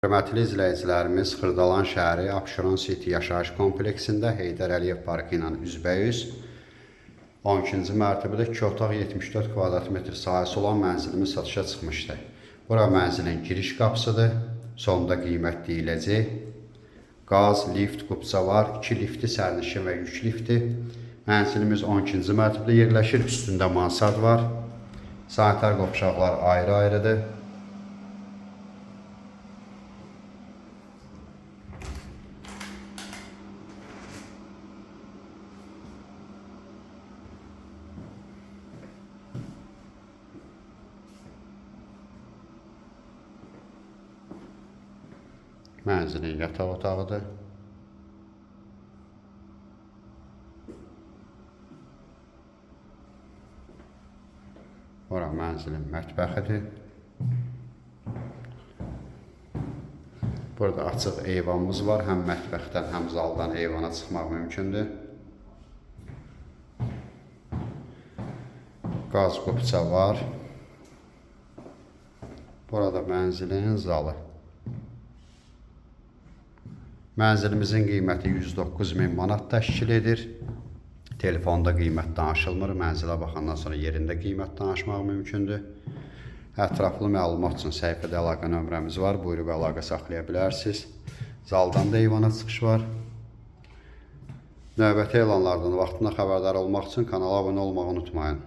Hörmətli izləyicilərimiz, Xırdalan şəhəri Abşeron City yaşayış kompleksində Heydər Əliyev parkı ilə üzbəyüz 12-ci mərtəbədə 2 otaq 74 kvadrat metr sahəsi olan mənzilimiz satışa çıxmışdı. Bura mənzilin giriş qapısıdır, sonda qiymət deyiləcək. Qaz, lift, qubça var, 2 lifti, sərnişin və yük lifti. Mənzilimiz 12-ci mərtəbədə yerləşir, üstündə mansard var. Sanitar qovşaqlar ayrı-ayrıdır. Mənzilin yataq otağıdır. Bura mənzilin mətbəxidir. Burada açıq eyvanımız var. Həm mətbəxdən, həm zaldan eyvana çıxmaq mümkündür. Qaz qubça var. Burada mənzilin zalı. Mənzilimizin qiyməti 109.000 manat təşkil edir. Telefonda qiymət danışılmır. Mənzilə baxandan sonra yerində qiymət danışmaq mümkündür. Ətraflı məlumat üçün səhifədə əlaqə nömrəmiz var. Buyurub əlaqə saxlaya bilərsiniz. Zaldan da eyvana çıxış var. Növbəti elanlardan vaxtında xəbərdar olmaq üçün kanala abunə olmağı unutmayın.